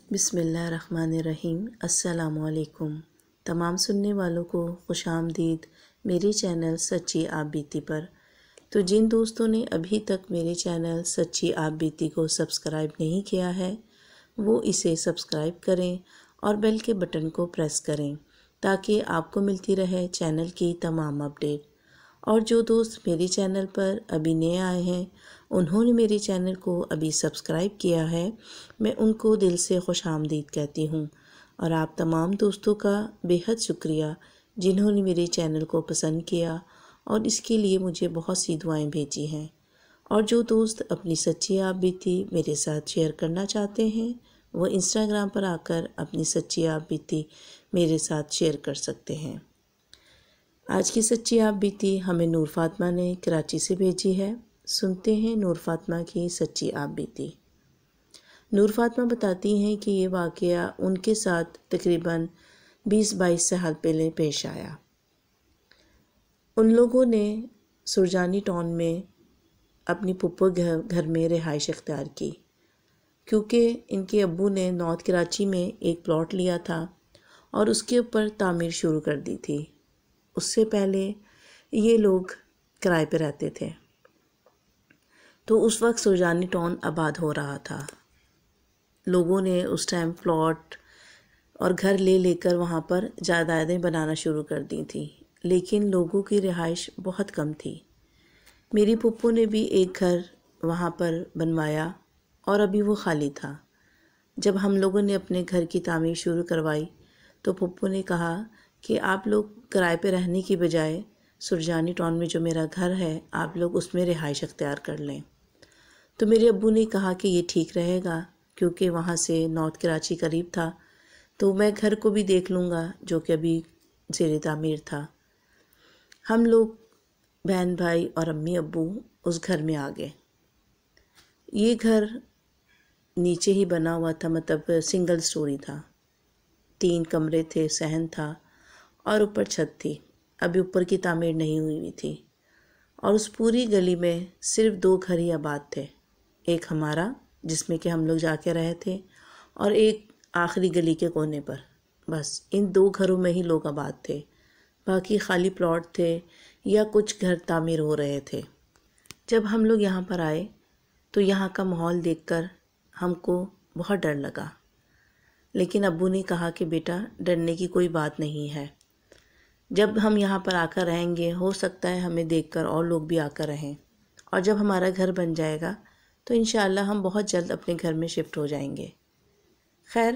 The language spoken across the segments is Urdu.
بسم اللہ الرحمن الرحیم۔ السلام علیکم تمام سننے والوں کو خوش آمدید میرے چینل سچی آپ بیتی پر۔ تو جن دوستوں نے ابھی تک میرے چینل سچی آپ بیتی کو سبسکرائب نہیں کیا ہے وہ اسے سبسکرائب کریں اور بیل کے بٹن کو پریس کریں تاکہ آپ کو ملتی رہے چینل کی تمام اپڈیٹ۔ اور جو دوست میرے چینل پر ابھی نئے آئے ہیں انہوں نے میرے چینل کو ابھی سبسکرائب کیا ہے، میں ان کو دل سے خوش آمدید کہتی ہوں۔ اور آپ تمام دوستوں کا بے حد شکریہ جنہوں نے میرے چینل کو پسند کیا اور اس کے لیے مجھے بہت سی دعائیں بھیجی ہیں۔ اور جو دوست اپنی سچی آپ بیتی میرے ساتھ شیئر کرنا چاہتے ہیں وہ انسٹاگرام پر آ کر اپنی سچی آپ بیتی میرے ساتھ شیئر کر سکتے ہیں۔ آج کی سچی آپ بیتی ہمیں نور فاطمہ نے کراچی سے بھیجی ہے۔ سنتے ہیں نور فاطمہ کی سچی آپ بیتی۔ نور فاطمہ بتاتی ہیں کہ یہ واقعہ ان کے ساتھ تقریباً 20-22 سال پہلے پیش آیا۔ ان لوگوں نے سرجانی ٹاؤن میں اپنی پھپھو گھر میں رہائش اختیار کی کیونکہ ان کے ابو نے نارتھ کراچی میں ایک پلاٹ لیا تھا اور اس کے اوپر تعمیر شروع کر دی تھی۔ اس سے پہلے یہ لوگ کرائے پہ رہتے تھے، تو اس وقت سرجانی ٹاؤن آباد ہو رہا تھا۔ لوگوں نے اس ٹائم پلاٹ اور گھر لے لے کر وہاں پر جائیدادیں بنانا شروع کر دی تھیں، لیکن لوگوں کی رہائش بہت کم تھی۔ میری پھپھو نے بھی ایک گھر وہاں پر بنوایا اور ابھی وہ خالی تھا۔ جب ہم لوگوں نے اپنے گھر کی تعمیر شروع کروائی تو پھپھو نے کہا کہ آپ لوگ کرائے پہ رہنے کی بجائے سرجانی ٹاؤن میں جو میرا گھر ہے آپ لوگ اس میں رہائش اختیار کر لیں۔ تو میرے ابو نے کہا کہ یہ ٹھیک رہے گا کیونکہ وہاں سے نارتھ کراچی قریب تھا، تو میں گھر کو بھی دیکھ لوں گا جو کہ ابھی زیر تعمیر تھا۔ ہم لوگ بہن بھائی اور امی ابو اس گھر میں آ گئے۔ یہ گھر نیچے ہی بنا ہوا تھا، مطلب سنگل سٹوری تھا، 3 کمرے تھے، صحن تھا اور اوپر چھت تھی، ابھی اوپر کی تعمیر نہیں ہوئی تھی۔ اور اس پوری گلی میں صرف 2 گھر ہی آباد تھے، ایک ہمارا جس میں کہ ہم لوگ جا کے رہے تھے اور ایک آخری گلی کے کونے پر، بس ان 2 گھروں میں ہی لوگ آباد تھے، باقی خالی پلاٹ تھے یا کچھ گھر تعمیر ہو رہے تھے۔ جب ہم لوگ یہاں پر آئے تو یہاں کا ماحول دیکھ کر ہم کو بہت ڈر لگا، لیکن ابو نے کہا کہ بیٹا ڈرنے کی کوئی بات نہیں ہے، جب ہم یہاں پر آ کر رہیں گے ہو سکتا ہے ہمیں دیکھ کر اور لوگ بھی آ کر رہیں، اور جب ہمارا گھر بن جائے گا تو انشاءاللہ ہم بہت جلد اپنے گھر میں شفٹ ہو جائیں گے۔ خیر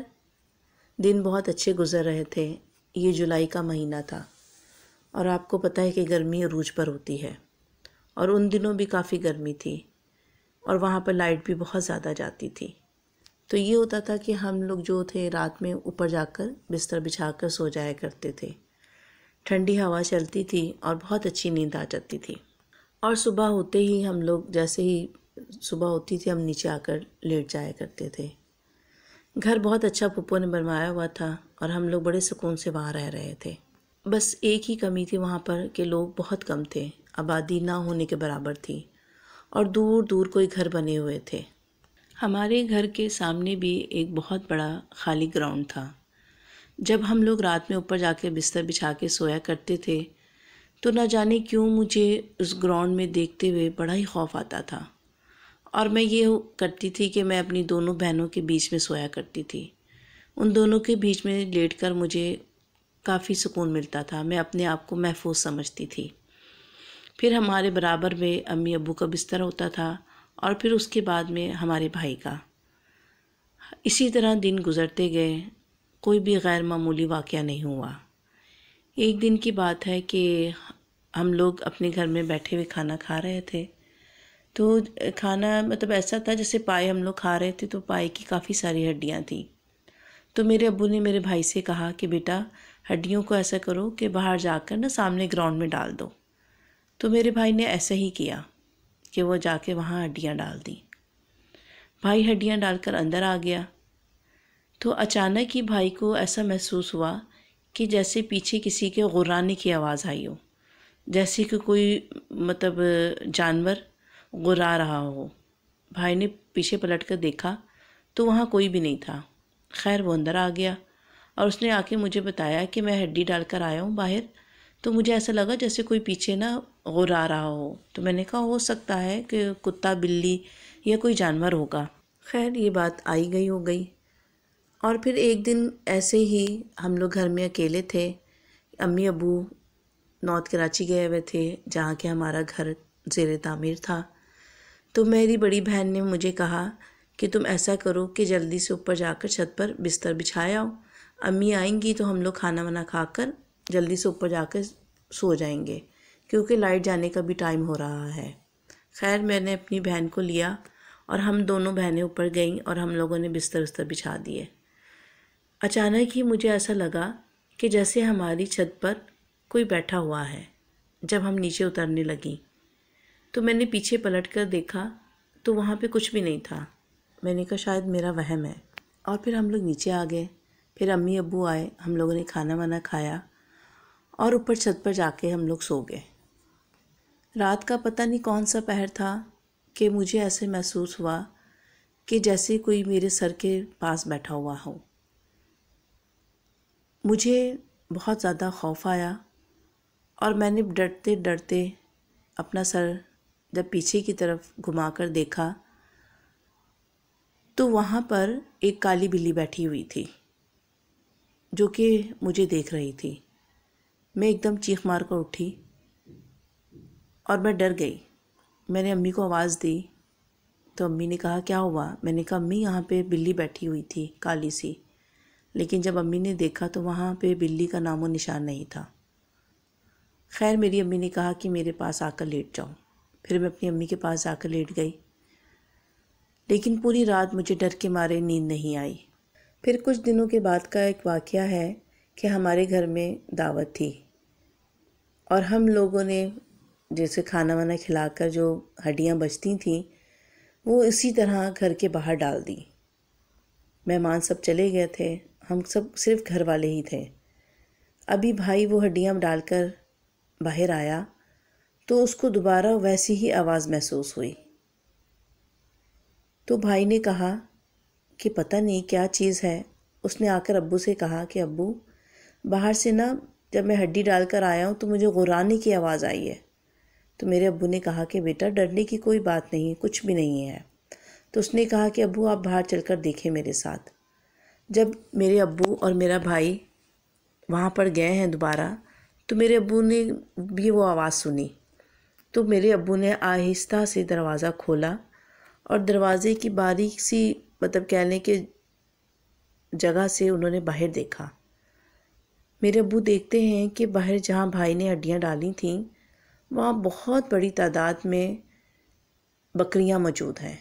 دن بہت اچھے گزر رہے تھے۔ یہ جولائی کا مہینہ تھا اور آپ کو پتہ ہے کہ گرمی عروج پر ہوتی ہے، اور ان دنوں بھی کافی گرمی تھی اور وہاں پر لائٹ بھی بہت زیادہ جاتی تھی۔ تو یہ ہوتا تھا کہ ہم لوگ جو تھے رات میں اوپر جا کر بستر بچھا کر سو جایا کرتے تھے، ٹھنڈی ہوا چلتی تھی اور بہت اچھی نیند آ جاتی تھی۔ اور صبح ہوتے ہی ہم لوگ جیسے ہی صبح ہوتی تھی ہم نیچے آ کر لیٹ جایا کرتے تھے۔ گھر بہت اچھا پھپھو نے بنوایا ہوا تھا اور ہم لوگ بڑے سکون سے وہاں رہ رہے تھے۔ بس ایک ہی کمی تھی وہاں پر کہ لوگ بہت کم تھے، آبادی نہ ہونے کے برابر تھی اور دور دور کوئی گھر بنے ہوئے تھے۔ ہمارے گھر کے سامنے بھی ایک بہت بڑا خالی گراؤنڈ تھا۔ جب ہم لوگ رات میں اوپر جا کے بستر بچھا کے سویا کرتے تھے تو نہ جانے کیوں مجھے اس گراؤنڈ میں دیکھتے ہوئے بڑا ہی خوف آتا تھا، اور میں یہ کرتی تھی کہ میں اپنی دونوں بہنوں کے بیچ میں سویا کرتی تھی۔ ان دونوں کے بیچ میں لیٹ کر مجھے کافی سکون ملتا تھا، میں اپنے آپ کو محفوظ سمجھتی تھی۔ پھر ہمارے برابر میں امی ابو کا بستر ہوتا تھا اور پھر اس کے بعد میں ہمارے بھائی کا۔ اسی طرح دن گزرتے گئے، کوئی بھی غیر معمولی واقعہ نہیں ہوا۔ ایک دن کی بات ہے کہ ہم لوگ اپنے گھر میں بیٹھے ہوئے کھانا کھا رہے تھے، تو کھانا مطلب ایسا تھا جیسے پائے ہم لوگ کھا رہے تھے تو پائے کی کافی ساری ہڈیاں تھیں۔ تو میرے ابو نے میرے بھائی سے کہا کہ بیٹا ہڈیوں کو ایسا کرو کہ باہر جا کر نا سامنے گراؤنڈ میں ڈال دو۔ تو میرے بھائی نے ایسا ہی کیا کہ وہ جا کے وہاں ہڈیاں ڈال دیں۔ بھائی ہڈیاں ڈال کر اندر آ گیا تو اچانک ہی بھائی کو ایسا محسوس ہوا کہ جیسے پیچھے کسی کے غرانے کی آواز آئی ہو، جیسے کہ کوئی مطلب جانور غرا رہا ہو۔ بھائی نے پیچھے پلٹ کر دیکھا تو وہاں کوئی بھی نہیں تھا، خیر وہ اندر آ گیا اور اس نے آ کے مجھے بتایا کہ میں ہڈی ڈال کر آیا ہوں باہر، تو مجھے ایسا لگا جیسے کوئی پیچھے نا غرا رہا ہو، تو میں نے کہا ہو سکتا ہے کہ کتا، بلی یا کوئی جانور ہوگا۔ خیر یہ بات آئی گئی ہو گئی، اور پھر ایک دن ایسے ہی ہم لوگ گھر میں اکیلے تھے، امی ابو نارتھ کراچی گئے ہوئے تھے جہاں کہ ہمارا گھر زیر تعمیر تھا۔ تو میری بڑی بہن نے مجھے کہا کہ تم ایسا کرو کہ جلدی سے اوپر جا کر چھت پر بستر بچھائے آؤ، امی آئیں گی تو ہم لوگ کھانا وانا کھا کر جلدی سے اوپر جا کر سو جائیں گے، کیونکہ لائٹ جانے کا بھی ٹائم ہو رہا ہے۔ خیر میں نے اپنی بہن کو لیا اور ہم دونوں بہنیں اوپر گئیں اور ہم لوگوں نے بستر بچھا دیے۔ اچانک ہی مجھے ایسا لگا کہ جیسے ہماری چھت پر کوئی بیٹھا ہوا ہے۔ جب ہم نیچے اترنے لگیں تو میں نے پیچھے پلٹ کر دیکھا تو وہاں پہ کچھ بھی نہیں تھا۔ میں نے کہا شاید میرا وہم ہے، اور پھر ہم لوگ نیچے آ گئے، پھر امی ابو آئے، ہم لوگوں نے کھانا وانا کھایا اور اوپر چھت پر جا کے ہم لوگ سو گئے۔ رات کا پتہ نہیں کون سا پہر تھا کہ مجھے ایسے محسوس ہوا کہ جیسے کوئی میرے سر کے پاس بیٹھا ہوا ہو۔ مجھے بہت زیادہ خوف آیا اور میں نے ڈرتے ڈرتے اپنا سر جب پیچھے کی طرف گھما کر دیکھا تو وہاں پر ایک کالی بلی بیٹھی ہوئی تھی جو کہ مجھے دیکھ رہی تھی۔ میں ایک دم چیخ مار کر اٹھی اور میں ڈر گئی۔ میں نے امی کو آواز دی تو امی نے کہا کیا ہوا؟ میں نے کہا امی یہاں پہ بلی بیٹھی ہوئی تھی کالی سی، لیکن جب امی نے دیکھا تو وہاں پہ بلی کا نام و نشان نہیں تھا۔ خیر میری امی نے کہا کہ میرے پاس آ کر لیٹ جاؤ، پھر میں اپنی امی کے پاس جا کر لیٹ گئی، لیکن پوری رات مجھے ڈر کے مارے نیند نہیں آئی۔ پھر کچھ دنوں کے بعد کا ایک واقعہ ہے کہ ہمارے گھر میں دعوت تھی اور ہم لوگوں نے جیسے کھانا وانا کھلا کر جو ہڈیاں بچتی تھیں وہ اسی طرح گھر کے باہر ڈال دی۔ مہمان سب چلے گئے تھے، ہم سب صرف گھر والے ہی تھے۔ ابھی بھائی وہ ہڈیاں ڈال کر باہر آیا تو اس کو دوبارہ ویسی ہی آواز محسوس ہوئی۔ تو بھائی نے کہا کہ پتہ نہیں کیا چیز ہے۔ اس نے آ کر ابو سے کہا کہ ابو باہر سے نا جب میں ہڈی ڈال کر آیا ہوں تو مجھے غرانے کی آواز آئی ہے۔ تو میرے ابو نے کہا کہ بیٹا ڈرنے کی کوئی بات نہیں، کچھ بھی نہیں ہے۔ تو اس نے کہا کہ ابو آپ باہر چل کر دیکھیں میرے ساتھ۔ جب میرے ابو اور میرا بھائی وہاں پر گئے ہیں دوبارہ تو میرے ابو نے بھی وہ آواز سنی، تو میرے ابو نے آہستہ سے دروازہ کھولا اور دروازے کی باریک سی کہہ لیں کہ جگہ سے انہوں نے باہر دیکھا۔ میرے ابو دیکھتے ہیں کہ باہر جہاں بھائی نے ہڈیاں ڈالی تھیں وہاں بہت بڑی تعداد میں بکریاں موجود ہیں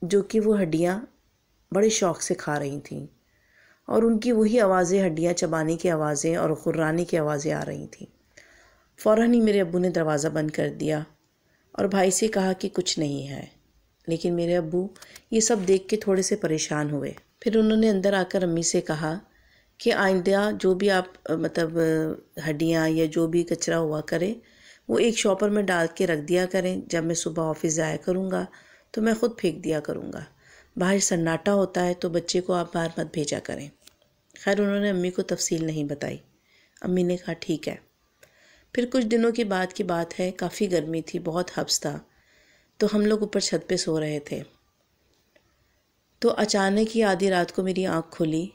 جو کہ وہ ہڈیاں بڑے شوق سے کھا رہی تھیں، اور ان کی وہی آوازیں، ہڈیاں چبانے کی آوازیں اور غرانے کی آوازیں آ رہی تھیں۔ فوراً ہی میرے ابو نے دروازہ بند کر دیا اور بھائی سے کہا کہ کچھ نہیں ہے، لیکن میرے ابو یہ سب دیکھ کے تھوڑے سے پریشان ہوئے۔ پھر انہوں نے اندر آ کر امی سے کہا کہ آئندہ جو بھی آپ ہڈیاں یا جو بھی کچرا ہوا کرے وہ ایک شاپر میں ڈال کے رکھ دیا کریں، جب میں صبح آفس جایا کروں گا تو میں خود پھینک دیا کروں گا، باہر سناٹا ہوتا ہے تو بچے کو آپ باہر مت بھیجا کریں۔ خیر انہوں نے امی کو تفصیل نہیں بتائی۔ امی نے کہا ٹھیک ہے۔ پھر کچھ دنوں کے بعد کی بات ہے، کافی گرمی تھی، بہت حبس تھا، تو ہم لوگ اوپر چھت پہ سو رہے تھے۔ تو اچانک ہی آدھی رات کو میری آنکھ کھلی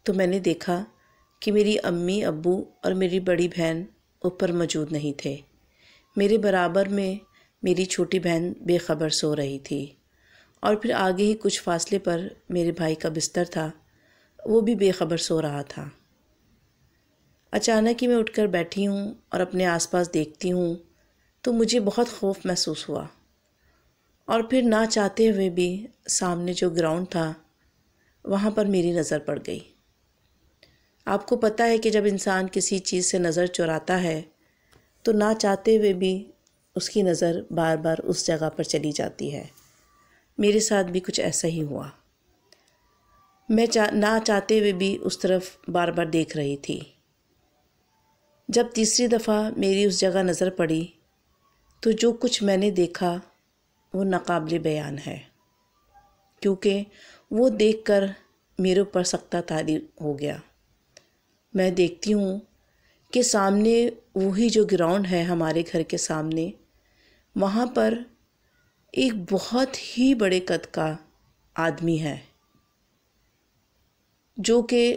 تو میں نے دیکھا کہ میری امی ابو اور میری بڑی بہن اوپر موجود نہیں تھے۔ میرے برابر میں میری چھوٹی بہن بے خبر سو رہی تھی، اور پھر آگے ہی کچھ فاصلے پر میرے بھائی کا بستر تھا، وہ بھی بے خبر سو رہا تھا۔ اچانک ہی میں اٹھ کر بیٹھی ہوں اور اپنے آس پاس دیکھتی ہوں تو مجھے بہت خوف محسوس ہوا، اور پھر نہ چاہتے ہوئے بھی سامنے جو گراؤنڈ تھا وہاں پر میری نظر پڑ گئی۔ آپ کو پتہ ہے کہ جب انسان کسی چیز سے نظر چراتا ہے تو نہ چاہتے ہوئے بھی اس کی نظر بار بار اس جگہ پر چلی جاتی ہے۔ میرے ساتھ بھی کچھ ایسا ہی ہوا، میں نہ چاہتے ہوئے بھی اس طرف بار بار دیکھ رہی تھی۔ جب تیسری دفعہ میری اس جگہ نظر پڑی تو جو کچھ میں نے دیکھا وہ ناقابل بیان ہے، کیونکہ وہ دیکھ کر میرے اوپر سکتہ طاری ہو گیا۔ میں دیکھتی ہوں کہ سامنے وہی جو گراؤنڈ ہے ہمارے گھر کے سامنے، وہاں پر ایک بہت ہی بڑے قد کا آدمی ہے جو کہ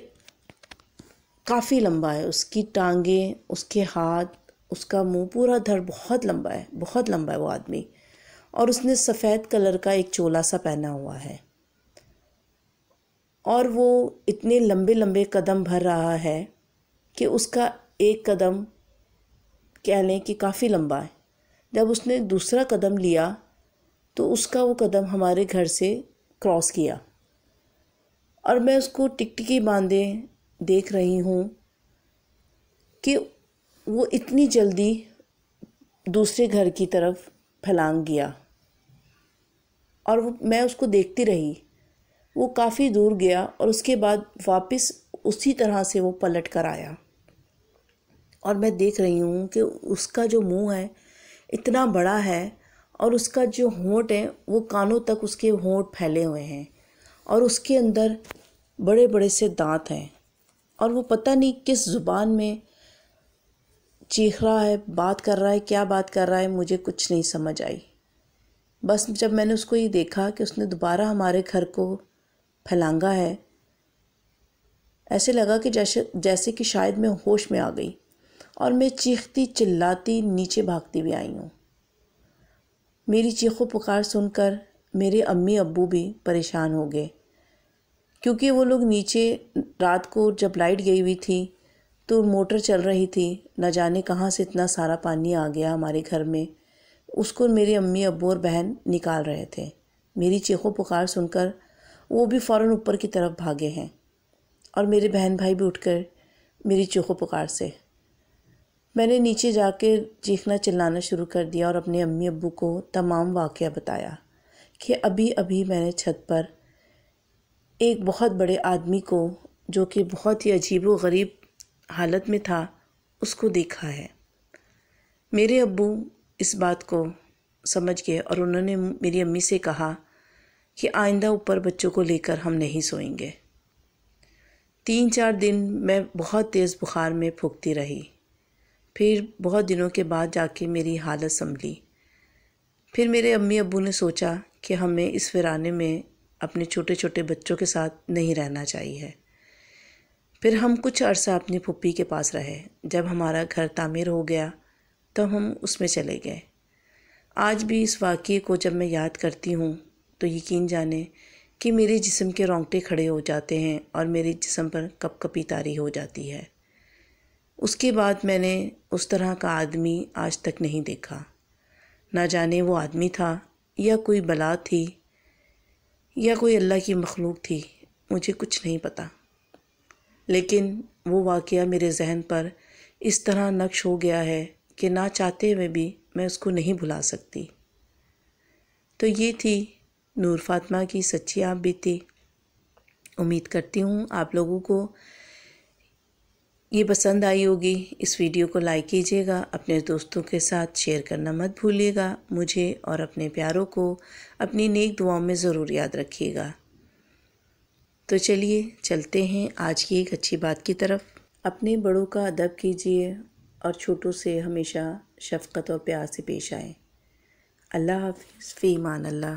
کافی لمبا ہے، اس کی ٹانگیں، اس کے ہاتھ، اس کا منہ، پورا دھڑ بہت لمبا ہے، بہت لمبا ہے وہ آدمی، اور اس نے سفید کلر کا ایک چولا سا پہنا ہوا ہے، اور وہ اتنے لمبے لمبے قدم بھر رہا ہے کہ اس کا ایک قدم کہہ لیں کہ کافی لمبا ہے۔ جب اس نے دوسرا قدم لیا تو اس کا وہ قدم ہمارے گھر سے کراس کیا، اور میں اس کو ٹکٹکی باندھے دیکھ رہی ہوں کہ وہ اتنی جلدی دوسرے گھر کی طرف پھلانگ گیا، اور میں اس کو دیکھتی رہی۔ وہ کافی دور گیا اور اس کے بعد واپس اسی طرح سے وہ پلٹ کر آیا، اور میں دیکھ رہی ہوں کہ اس کا جو منہ ہے اتنا بڑا ہے، اور اس کا جو ہونٹ ہے وہ کانوں تک اس کے ہونٹ پھیلے ہوئے ہیں، اور اس کے اندر بڑے بڑے سے دانت ہیں، اور وہ پتہ نہیں کس زبان میں چیخ رہا ہے، بات کر رہا ہے، کیا بات کر رہا ہے، مجھے کچھ نہیں سمجھ آئی۔ بس جب میں نے اس کو یہ دیکھا کہ اس نے دوبارہ ہمارے گھر کو پھلانگا ہے، ایسے لگا کہ جیسے کہ شاید میں ہوش میں آ گئی، اور میں چیختی چلاتی نیچے بھاگتی بھی آئی ہوں۔ میری چیخو پکار سن کر میرے امی ابو بھی پریشان ہو گئے، کیونکہ وہ لوگ نیچے رات کو جب لائٹ گئی ہوئی تھی تو موٹر چل رہی تھی، نہ جانے کہاں سے اتنا سارا پانی آ گیا ہمارے گھر میں، اس کو میرے امی ابو اور بہن نکال رہے تھے۔ میری چیخو پکار سن کر وہ بھی فوراً اوپر کی طرف بھاگے ہیں، اور میرے بہن بھائی بھی اٹھ کر میری چیخو پکار سے، میں نے نیچے جا کے چیخنا چلانا شروع کر دیا، اور اپنے امی ابو کو تمام واقعہ بتایا کہ ابھی ابھی میں نے چھت پر ایک بہت بڑے آدمی کو، جو کہ بہت ہی عجیب و غریب حالت میں تھا، اس کو دیکھا ہے۔ میرے ابو اس بات کو سمجھ گئے، اور انہوں نے میری امی سے کہا کہ آئندہ اوپر بچوں کو لے کر ہم نہیں سوئیں گے۔ 3-4 دن میں بہت تیز بخار میں پھونکتی رہی، پھر بہت دنوں کے بعد جا کے میری حالت سنبھلی۔ پھر میرے امی ابو نے سوچا کہ ہمیں اس ویرانے میں اپنے چھوٹے چھوٹے بچوں کے ساتھ نہیں رہنا چاہیے۔ پھر ہم کچھ عرصہ اپنی پھوپھی کے پاس رہے۔ جب ہمارا گھر تعمیر ہو گیا تو ہم اس میں چلے گئے۔ آج بھی اس واقعے کو جب میں یاد کرتی ہوں تو یقین جانیں کہ میرے جسم کے رونگٹے کھڑے ہو جاتے ہیں، اور میرے جسم پر کپ کپی طاری ہو جاتی ہے۔ اس کے بعد میں نے اس طرح کا آدمی آج تک نہیں دیکھا۔ نہ جانے وہ آدمی تھا یا کوئی بلا تھی یا کوئی اللہ کی مخلوق تھی، مجھے کچھ نہیں پتہ، لیکن وہ واقعہ میرے ذہن پر اس طرح نقش ہو گیا ہے کہ نہ چاہتے ہوئے بھی میں اس کو نہیں بھلا سکتی۔ تو یہ تھی نور فاطمہ کی سچی آپ بیتی۔ امید کرتی ہوں آپ لوگوں کو یہ پسند آئی ہوگی۔ اس ویڈیو کو لائک کیجیے گا، اپنے دوستوں کے ساتھ شیئر کرنا مت بھولیے گا، مجھے اور اپنے پیاروں کو اپنی نیک دعاؤں میں ضرور یاد رکھیے گا۔ تو چلیے چلتے ہیں آج کی ایک اچھی بات کی طرف۔ اپنے بڑوں کا ادب کیجیے اور چھوٹوں سے ہمیشہ شفقت اور پیار سے پیش آئیں۔ اللہ حافظ، فی امان اللہ۔